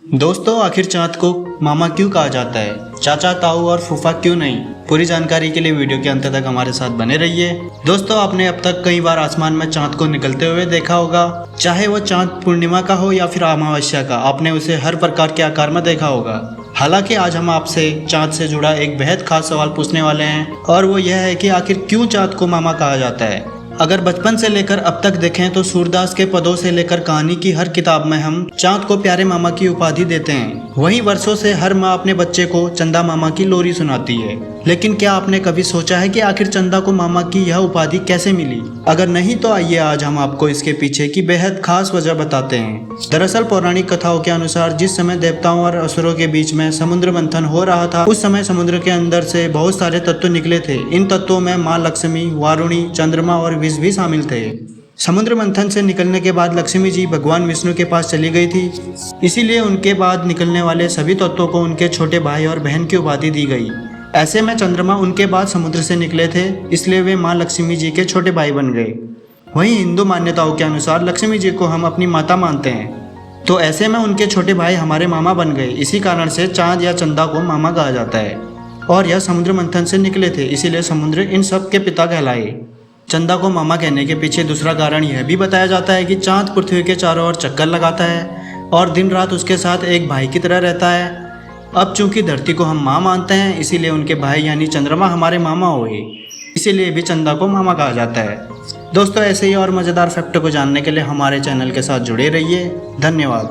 दोस्तों, आखिर चाँद को मामा क्यों कहा जाता है? चाचा, ताऊ और फूफा क्यों नहीं? पूरी जानकारी के लिए वीडियो के अंत तक हमारे साथ बने रहिए। दोस्तों, आपने अब तक कई बार आसमान में चाँद को निकलते हुए देखा होगा। चाहे वो चाँद पूर्णिमा का हो या फिर अमावस्या का, आपने उसे हर प्रकार के आकार में देखा होगा। हालांकि आज हम आपसे चाँद से जुड़ा एक बेहद खास सवाल पूछने वाले हैं, और वो यह है कि आखिर क्यों चाँद को मामा कहा जाता है। अगर बचपन से लेकर अब तक देखें तो सूरदास के पदों से लेकर कहानी की हर किताब में हम चाँद को प्यारे मामा की उपाधि देते हैं। वहीं वर्षों से हर माँ अपने बच्चे को चंदा मामा की लोरी सुनाती है। लेकिन क्या आपने कभी सोचा है कि आखिर चंदा को मामा की यह उपाधि कैसे मिली? अगर नहीं तो आइए आज हम आपको इसके पीछे की बेहद खास वजह बताते हैं। दरअसल पौराणिक कथाओं के अनुसार जिस समय देवताओं और असुरों के बीच में समुद्र मंथन हो रहा था, उस समय समुद्र के अंदर से बहुत सारे तत्व निकले थे। इन तत्वों में माँ लक्ष्मी, वारुणी, चंद्रमा और विष भी शामिल थे। समुद्र मंथन से निकलने के बाद लक्ष्मी जी भगवान विष्णु के पास चली गई थी, इसीलिए उनके बाद निकलने वाले सभी तत्वों को उनके छोटे भाई और बहन की उपाधि दी गई। ऐसे में चंद्रमा उनके बाद समुद्र से निकले थे, इसलिए वे माँ लक्ष्मी जी के छोटे भाई बन गए। वहीं हिंदू मान्यताओं के अनुसार लक्ष्मी जी को हम अपनी माता मानते हैं, तो ऐसे में उनके छोटे भाई हमारे मामा बन गए। इसी कारण से चाँद या चंदा को मामा कहा जाता है। और यह समुद्र मंथन से निकले थे, इसीलिए समुद्र इन सब के पिता कहलाए। चंदा को मामा कहने के पीछे दूसरा कारण यह भी बताया जाता है कि चाँद पृथ्वी के चारों ओर चक्कर लगाता है और दिन रात उसके साथ एक भाई की तरह रहता है। अब चूंकि धरती को हम माँ मानते हैं, इसीलिए उनके भाई यानी चंद्रमा हमारे मामा हुए, इसीलिए भी चंदा को मामा कहा जाता है। दोस्तों, ऐसे ही और मज़ेदार फैक्ट को जानने के लिए हमारे चैनल के साथ जुड़े रहिए। धन्यवाद।